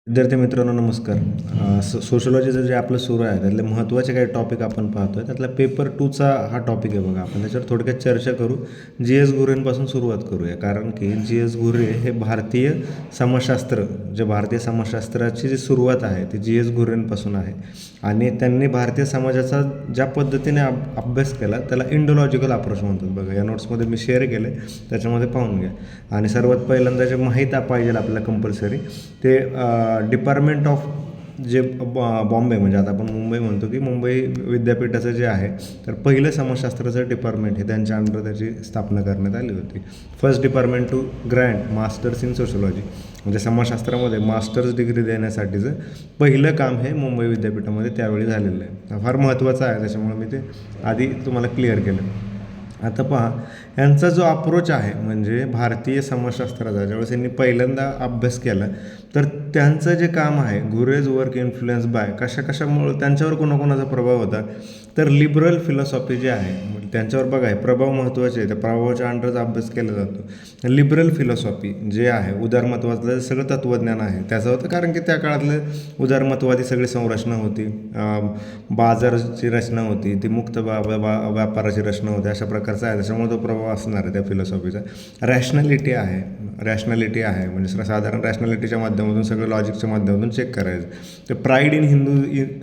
विद्यार्थी मित्रांनो नमस्कार. सोशिओलॉजीचं जे आपलं सुरू आहे त्यातले महत्त्वाचे काही टॉपिक आपण पाहतो आहे. त्यातला पेपर 2चा हा टॉपिक आहे बघा. आपण त्याच्यावर थोडक्यात चर्चा करू. जी एस घुरेंपासून सुरुवात करूया, कारण की जी एस घुरे हे भारतीय समाजशास्त्र, जे भारतीय समाजशास्त्राची जी सुरुवात आहे ती जी एस घुरेंपासून आहे. आणि त्यांनी भारतीय समाजाचा ज्या पद्धतीने अभ्यास केला त्याला इंडोलॉजिकल अप्रोच म्हणतात बघा. या नोट्समध्ये मी शेअर केले, त्याच्यामध्ये पाहून घ्या. आणि सर्वात पहिल्यांदा जे माहीत पाहिजे आपल्याला कंपल्सरी ते डिपार्टमेंट ऑफ जे बॉम्बे, म्हणजे आता आपण मुंबई म्हणतो की मुंबई विद्यापीठाचं जे आहे, तर पहिलं समाजशास्त्राचं डिपार्टमेंट हे त्यांच्या अंडर त्याची स्थापना करण्यात आली होती. First department to grant masters in sociology, म्हणजे समाजशास्त्रामध्ये मास्टर्स डिग्री देण्यासाठीचं पहिलं काम हे मुंबई विद्यापीठामध्ये त्यावेळी झालेलं आहे. फार महत्त्वाचं आहे, त्याच्यामुळे मी ते आधी तुम्हाला क्लिअर केलं. आता पहा, यांचा जो अप्रोच आहे म्हणजे भारतीय समाजशास्त्राचा, ज्यावेळेस यांनी पहिल्यांदा अभ्यास केला तर त्यांचं जे काम आहे, घुरेज वर्क इन्फ्लुएन्स बाय, कशामुळे त्यांच्यावर कोणाकोणाचा प्रभाव होता, तर लिबरल फिलॉसॉफी जे आहे त्यांच्यावर बघा आहे प्रभाव महत्त्वाचे आहे. त्या प्रभावाच्या अंडरचा अभ्यास केला जातो. लिबरल फिलॉसॉफी जे आहे, उदारमतवादलं सगळं तत्त्वज्ञान आहे त्याचं होतं, कारण की त्या काळातलं उदारमतवादी सगळी संरचना होती, बाजाराची रचना होती, ती मुक्त व्यापाराची रचना होती, अशा प्रकारचा आहे. त्याच्यामुळे तो प्रभाव असणार आहे त्या फिलॉसॉफीचा. रॅशनॅलिटी आहे म्हणजे साधारण रॅशनॅलिटीच्या माध्यमातून सगळं लॉजिकच्या माध्यमातून चेक करायचं. ते प्राईड इन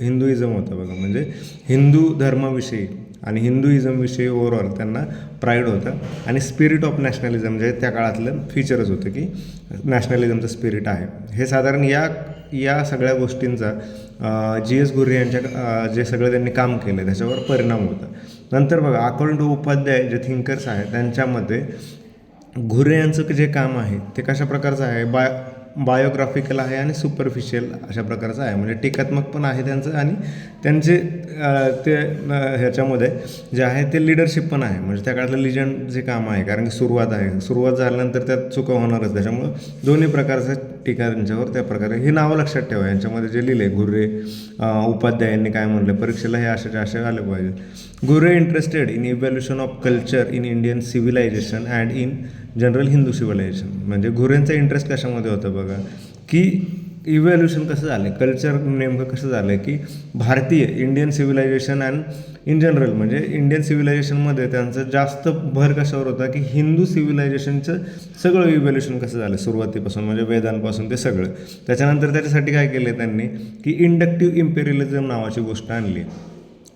हिंदुइझम होतं बघा, म्हणजे हिंदू धर्माविषयी आणि हिंदुइझमविषयी ओव्हरऑल त्यांना प्राईड होता. आणि स्पिरिट ऑफ नॅशनलिझम जे त्या काळातलं फीचरच होतं की नॅशनलिझमचं स्पिरिट आहे. हे साधारण या सगळ्या गोष्टींचा जी एस घुरे यांच्या जे सगळं त्यांनी काम केलं त्याच्यावर परिणाम होता. नंतर बघा, अकॉर्डिंग टू उपाध्याय जे थिंकर्स आहेत त्यांच्यामध्ये घुरे यांचं जे काम आहे ते कशा प्रकारचं आहे, बायोग्राफिकल आहे आणि सुपरफिशियल अशा प्रकारचं आहे. म्हणजे टीकात्मक पण आहे त्यांचं, आणि त्यांचे ते ह्याच्यामध्ये जे आहे ते लिडरशिप पण आहे. म्हणजे त्या काळातलं लिजंड जे काम आहे, कारण की सुरुवात झाल्यानंतर त्यात चुका होणारच, त्याच्यामुळं दोन्ही प्रकारचं टीका त्यांच्यावर त्या प्रकारे. ही नावं लक्षात ठेवा. यांच्यामध्ये जे लिहिले घुरे, उपाध्याय यांनी काय म्हणलं, परीक्षेला हे असे आले पाहिजे. Ghurye interested in evolution of culture in Indian civilisation and in general Hindu civilisation. म्हणजे घुरेंचा इंटरेस्ट कशामध्ये होतं बघा, की इव्हॅल्युशन कसं झालं, कल्चर नेमकं कसं झालं, की भारतीय Indian civilisation and in general, म्हणजे इंडियन सिव्हिलायझेशनमध्ये त्यांचं जास्त भर कशावर होता, की हिंदू सिव्हिलायझेशनचं सगळं इव्हॅल्युशन कसं झालं सुरुवातीपासून, म्हणजे वेदांपासून ते सगळं. त्याच्यानंतर त्याच्यासाठी काय केलं त्यांनी, की इंडक्टिव्ह इम्पेरियलिझम नावाची गोष्ट आणली,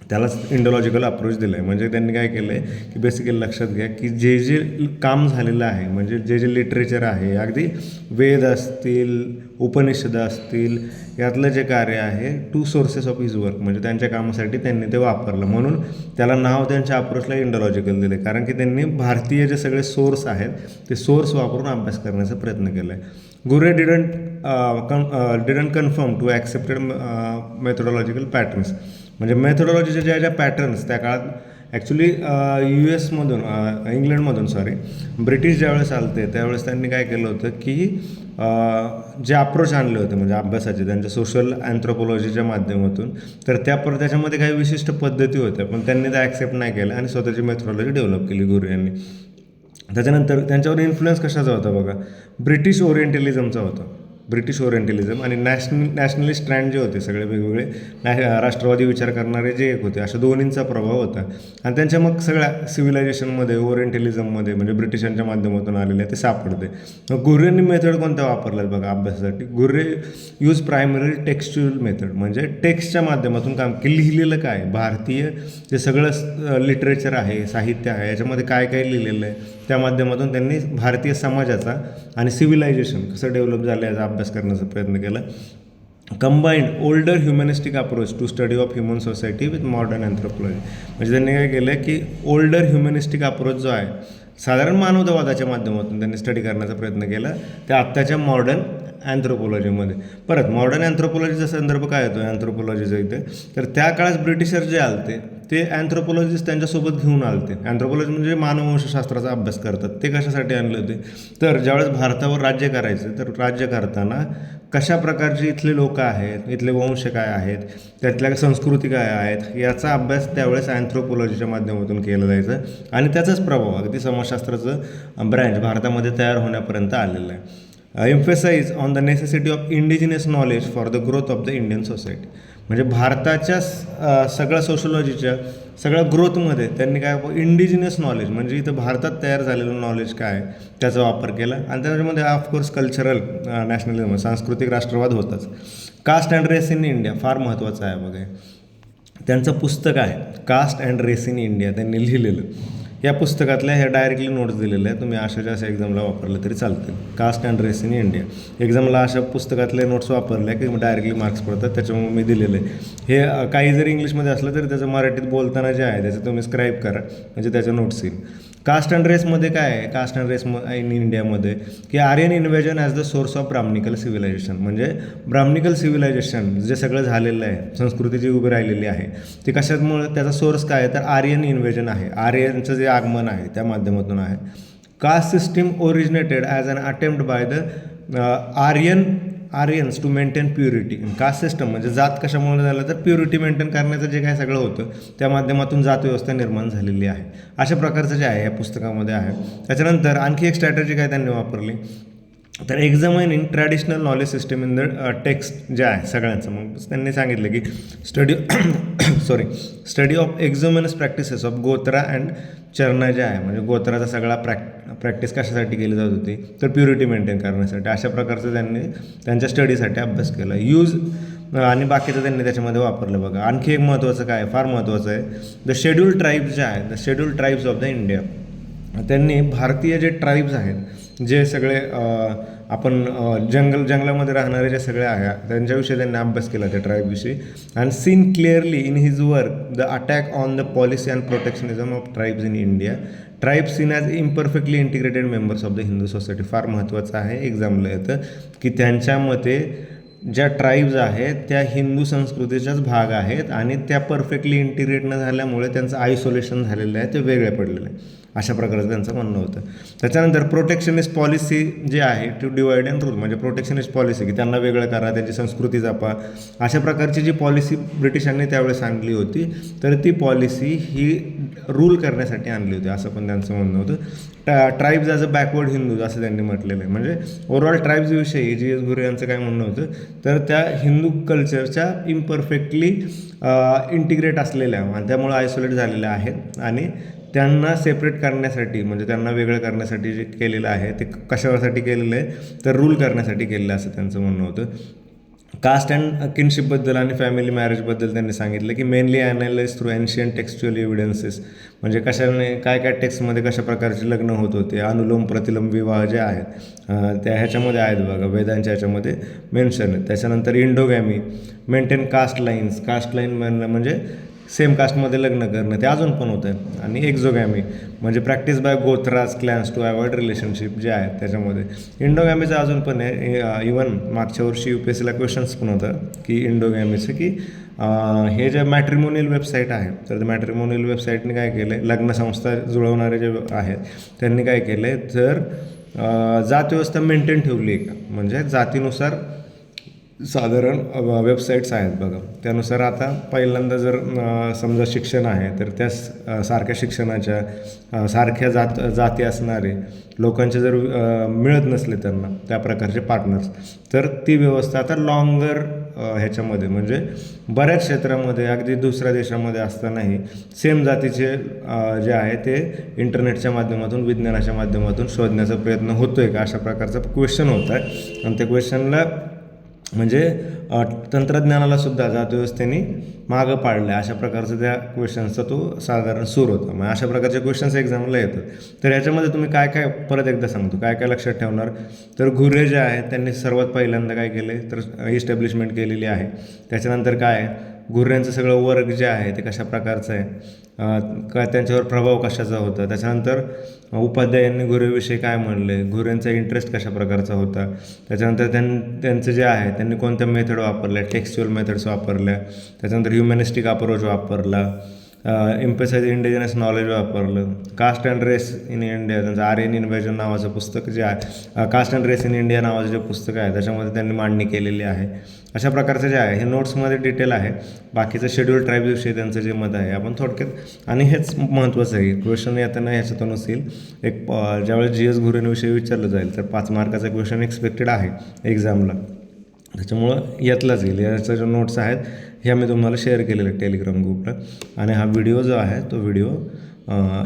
त्यालाच इंडोलॉजिकल अप्रोच दिला आहे. म्हणजे त्यांनी काय केलं आहे, की बेसिकली लक्षात घ्या की जे काम झालेलं आहे, म्हणजे जे लिटरेचर आहे, अगदी वेद असतील, उपनिषद असतील, यातलं जे कार्य आहे, 2 सोर्सेस ऑफ हिज वर्क, म्हणजे त्यांच्या कामासाठी त्यांनी ते वापरलं. म्हणून त्याला नाव त्यांच्या अप्रोचला इंडोलॉजिकल दिले, कारण की त्यांनी भारतीय जे सगळे सोर्स आहेत ते सोर्स वापरून अभ्यास करण्याचा प्रयत्न केला आहे. Ghurye didn't confirm to accepted methodological patterns, म्हणजे मेथोडॉलॉजीच्या ज्या पॅटर्न्स त्या काळात ॲक्च्युली इंग्लंडमधून ब्रिटिश ज्यावेळेस आलते त्यावेळेस त्यांनी काय केलं होतं, की जे अप्रोच आणले होते म्हणजे अभ्यासाचे त्यांच्या सोशल अँथ्रोपॉलॉजीच्या माध्यमातून, तर त्याच्यामध्ये काही विशिष्ट पद्धती होत्या, पण त्यांनी त्या ॲक्सेप्ट नाही केल्या आणि स्वतःची मेथोडॉलॉजी डेव्हलप केली घुरे यांनी. त्याच्यानंतर त्यांच्यावर इन्फ्लुएन्स कशाचा होता बघा, ब्रिटिश ओरिएंटलिझमचा होता. ब्रिटिश ओरिएंटलिझम आणि नॅशनलिस्ट स्ट्रँड जे होते सगळे वेगवेगळे राष्ट्रवादी विचार करणारे जे एक होते, अशा दोन्हींचा प्रभाव होता. आणि त्यांच्या मग सगळ्या सिव्हिलायझेशनमध्ये ओरिएंटलिझममध्ये म्हणजे ब्रिटिशांच्या माध्यमातून आलेले ते सापडते. मग घुरेंनी मेथड कोणत्या वापरल्यात बघा अभ्यासासाठी. घुरे यूज प्रायमरी टेक्स्च्युअल मेथड, म्हणजे टेक्स्टच्या माध्यमातून काम की लिहिलेलं काय, भारतीय जे सगळं लिटरेचर आहे, साहित्य आहे, याच्यामध्ये काय काय लिहिलेलं आहे, त्या माध्यमातून त्यांनी भारतीय समाजाचा आणि सिव्हिलायझेशन कसं डेव्हलप झालं याचा अभ्यास करण्याचा प्रयत्न केला. Combined older humanistic approach to study of human society with modern anthropology, म्हणजे त्यांनी काय केलं की ओल्डर ह्युमॅनिस्टिक अप्रोच जो आहे साधारण मानवतावादाच्या माध्यमातून त्यांनी स्टडी करण्याचा प्रयत्न केला त्या आत्ताच्या मॉडर्न अँथ्रोपॉलॉजीमध्ये. परत मॉडर्न अँथ्रोपॉलॉजीचा संदर्भ काय येतो अँथ्रोपॉलॉजीचा इथे, तर त्या काळात ब्रिटिशर जे आलते ते अँथ्रोपॉलॉजिस्ट त्यांच्यासोबत घेऊन आलते. अँथ्रोपॉलॉजी म्हणजे मानववंशशास्त्राचा अभ्यास करतात. ते कशासाठी आणले होते, तर ज्यावेळेस भारतावर राज्य करायचं तर राज्य करताना कशा प्रकारचे इथले लोक आहेत, इथले वंश काय आहेत, त्यातल्या संस्कृती काय आहेत, याचा अभ्यास त्यावेळेस अँथ्रोपॉलॉजीच्या माध्यमातून केला जायचा. आणि त्याचाच प्रभाव अगदी समाजशास्त्राचं ब्रँच भारतामध्ये तयार होण्यापर्यंत आलेलं आहे. Emphasise on the necessity of indigenous knowledge for the growth of the Indian society. म्हणजे भारताच्या सगळ्या सोशोलॉजीच्या सगळ्या ग्रोथमध्ये त्यांनी काय इंडिजिनियस नॉलेज म्हणजे इथं भारतात तयार झालेलं नॉलेज काय त्याचा वापर केला. आणि त्याच्यामध्ये ऑफकोर्स कल्चरल नॅशनलिझम सांस्कृतिक राष्ट्रवाद होताच. Caste and race in India फार महत्त्वाचं आहे बघा. त्यांचं पुस्तक आहे caste and race in India त्यांनी लिहिलेलं. या पुस्तकातल्या ह्या डायरेक्टली नोट्स दिलेल्या आहेत. तुम्ही अशाच्या अशा एक्झामला वापरलं तरी चालतील. Caste and race in India एक्झामला अशा पुस्तकातले नोट्स वापरल्या की डायरेक्टली मार्क्स पडतात. त्याच्यामुळे मी दिलेलं आहे. हे काही जरी इंग्लिशमध्ये असलं तरी त्याचं मराठीत बोलताना जे आहे त्याचं तुम्ही स्क्राईब करा म्हणजे त्याच्या नोट्स येईल. कास्ट अँड रेसमध्ये काय आहे कास्ट अँड रेस इन इंडियामध्ये की Aryan invasion as the source of Brahmanical civilisation. म्हणजे ब्राह्मणिकल सिव्हिलायझेशन जे सगळं झालेलं आहे संस्कृती जी उभी राहिलेली आहे ती कशामुळे त्याचा सोर्स काय आहे तर आर्यन इन्व्हेजन आहे. आर्यनचं जे आगमन आहे त्या माध्यमातून आहे. Caste system originated as an attempt by the Aryans to maintain purity. Caste system म्हणजे जात कशामुळे झालं तर प्युरिटी मेंटेन करण्याचं जे काय सगळं होतं त्या माध्यमातून जातव्यवस्था निर्माण झालेली आहे. अशा प्रकारचं जे आहे या पुस्तकामध्ये आहे. त्याच्यानंतर आणखी एक स्ट्रॅटेजी काय त्यांनी वापरली तर examining traditional knowledge system in the text जे आहे सगळ्यांचं. मग त्यांनी सांगितलं की study of examines practices of gotra and charana जे आहे म्हणजे गोत्राचा सगळा प्रॅक्टिस कशासाठी केली जात होती तर प्युरिटी मेंटेन करण्यासाठी. अशा प्रकारचं त्यांनी त्यांच्या स्टडीसाठी अभ्यास केला. यूज आणि बाकीचं त्यांनी त्याच्यामध्ये वापरलं बघा. आणखी एक महत्त्वाचं काय फार महत्त्वाचं आहे द शेड्यूल्ड ट्राईब्स जे आहे the scheduled tribes of the India. त्यांनी भारतीय जे ट्राईब्स आहेत जे सगळे आपण जंगलामध्ये राहणारे जे सगळे आहे त्यांच्याविषयी त्यांनी अभ्यास केला त्या ट्राईबविषयी. And seen clearly in his work the attack on the policy and protectionism of tribes in India. Tribes seen as imperfectly integrated members of the Hindu society. फार महत्त्वाचं आहे एक्झामला येतं की त्यांच्या मते ज्या ट्राईब्स आहेत त्या हिंदू संस्कृतीचाच भाग आहेत आणि त्या परफेक्टली इंटिग्रेट न झाल्यामुळे त्यांचं आयसोलेशन झालेलं आहे ते वेगळे पडलेलं आहे. अशा प्रकारचं त्यांचं म्हणणं होतं. त्याच्यानंतर प्रोटेक्शनिस्ट पॉलिसी जे आहे टू डिवाइड अँड रूल म्हणजे प्रोटेक्शनिस्ट पॉलिसी की त्यांना वेगळं करा त्यांची संस्कृती जपा. अशा प्रकारची जी पॉलिसी ब्रिटिशांनी त्यावेळेस आणली होती तर ती पॉलिसी ही रूल करण्यासाठी आणली होती असं पण त्यांचं म्हणणं होतं. Tribes as a backward Hindus असं त्यांनी म्हटलेलं आहे. म्हणजे ओव्हरऑल ट्राईब्सविषयी जी एस घुरे यांचं काय म्हणणं होतं तर त्या हिंदू कल्चरच्या इम्परफेक्टली इंटिग्रेट असलेल्या आणि त्यामुळे आयसोलेट झालेल्या आहेत आणि त्यांना सेपरेट करण्यासाठी म्हणजे त्यांना वेगळं करण्यासाठी जे केलेलं आहे ते कशासाठी केलेलं आहे तर रूल करण्यासाठी केलेलं असं त्यांचं म्हणणं होतं. कास्ट अँड किनशिपबद्दल आणि फॅमिली मॅरेजबद्दल त्यांनी सांगितलं की mainly analyse through ancient textual evidences म्हणजे कशाने काय काय टेक्स्टमध्ये कशा प्रकारचे लग्न होत होते. अनुलोम प्रतिलोम विवाह जे आहेत त्या ह्याच्यामध्ये आहेत बघा वेदांच्या ह्याच्यामध्ये मेन्शन आहेत. त्याच्यानंतर इंडोगॅमी मेंटेन कास्ट लाईन म्हणजे सेम कास्टमध्ये लग्न करणं ते अजून पण होतं आहे. आणि एक्झोगॅमी म्हणजे practice by gotras clans to avoid relationship जे आहेत त्याच्यामध्ये. इंडोगॅमीचं अजून पण आहे. इवन मागच्या वर्षी UPSCला क्वेश्चन्स पण होतं की इंडोगॅमीचं की हे जे मॅट्रिमोनियल वेबसाईट आहे तर त्या मॅट्रिमोनियल वेबसाईटने काय केलं आहे लग्नसंस्था जुळवणारे जे आहेत त्यांनी काय केलं आहे तर जातव्यवस्था मेंटेन ठेवली आहे का म्हणजे जातीनुसार साधारण वेबसाईट्स आहेत बघा. त्यानुसार आता पहिल्यांदा जर समजा शिक्षण आहे तर त्या सारख्या शिक्षणाच्या सारख्या जाती असणारे लोकांचे जर मिळत नसले त्यांना त्या प्रकारचे पार्टनर्स तर ती व्यवस्था आता लॉंगर ह्याच्यामध्ये म्हणजे बऱ्याच क्षेत्रामध्ये अगदी दुसऱ्या देशामध्ये असतानाही सेम जातीचे जे आहे ते इंटरनेटच्या माध्यमातून विज्ञानाच्या माध्यमातून शोधण्याचा प्रयत्न होतो आहे का अशा प्रकारचा क्वेश्चन होता आहे. आणि त्या क्वेश्चनला म्हणजे तंत्रज्ञानाला सुद्धा जातव्यवस्थेने मागं पाडलं आहे अशा प्रकारचं त्या क्वेश्चन्सचा तो साधारण सूर होता. मग अशा प्रकारचे क्वेश्चन्स एक्झामला येतात. तर याच्यामध्ये तुम्ही काय काय परत एकदा सांगतो काय काय लक्षात ठेवणार तर घुरे जे आहेत त्यांनी सर्वात पहिल्यांदा काय केलं तर इस्टॅब्लिशमेंट केलेली आहे. त्याच्यानंतर काय आहे घुऱ्यांचं सगळं वर्क जे आहे ते कशा प्रकारचं आहे का त्यांच्यावर प्रभाव कशाचा होता. त्याच्यानंतर उपाध्यायांनी घुरेविषयी काय म्हणले घुऱ्यांचा इंटरेस्ट कशा प्रकारचा होता. त्याच्यानंतर त्यांचं जे आहे त्यांनी कोणत्या मेथड वापरल्या टेक्स्च्युअल मेथड्स वापरल्या. त्याच्यानंतर ह्युमॅनिस्टिक अप्रोच वापरला. एम्पेसाइज इंडिजिनस नॉलेज वापरलं. Caste and race in India, त्यांचं आर्यन इन्व्हेजन नावाचं पुस्तक जे आहे, caste and race in India नावाचं जे पुस्तक आहे त्याच्यामध्ये त्यांनी मांडणी केलेली आहे. अशा प्रकारचं जे आहे हे नोट्समध्ये डिटेल आहे. बाकीचं शेड्यूल ट्राईबविषयी त्यांचं जे मत आहे आपण थोडक्यात, आणि हेच महत्त्वाचं आहे, क्वेश्चन येताना ह्याच्यातूनच येईल. एक ज्यावेळेस GS घुरेंविषयी विचारलं जाईल तर 5 मार्काचा क्वेश्चन एक्सपेक्टेड आहे एक्झामला, त्याच्यामुळं यातलाच येईल. याच्या ज्या नोट्स आहेत ह्या मी तुम्हाला शेअर केलेलं आहे टेलिग्राम ग्रुपला. आणि हा व्हिडिओ जो आहे तो व्हिडिओ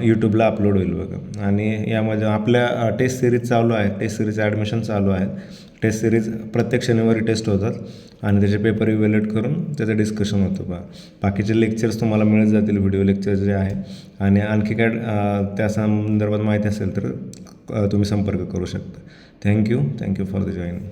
यूट्यूबला अपलोड होईल बघा. आणि यामध्ये आपल्या टेस्ट सिरीज चालू आहे, टेस्ट सिरीजचं ॲडमिशन चालू आहे. टेस्ट सिरीज प्रत्येक शनिवारी टेस्ट होतात आणि त्याचे पेपर इव्हॅल्युएट करून त्याचं डिस्कशन होतं बा. बाकीचे लेक्चर्स तुम्हाला मिळत जातील, व्हिडिओ लेक्चर्स जे आहे. आणि आणखी काय त्या संदर्भात माहिती असेल तर तुम्ही संपर्क करू शकता. Thank you for the joining.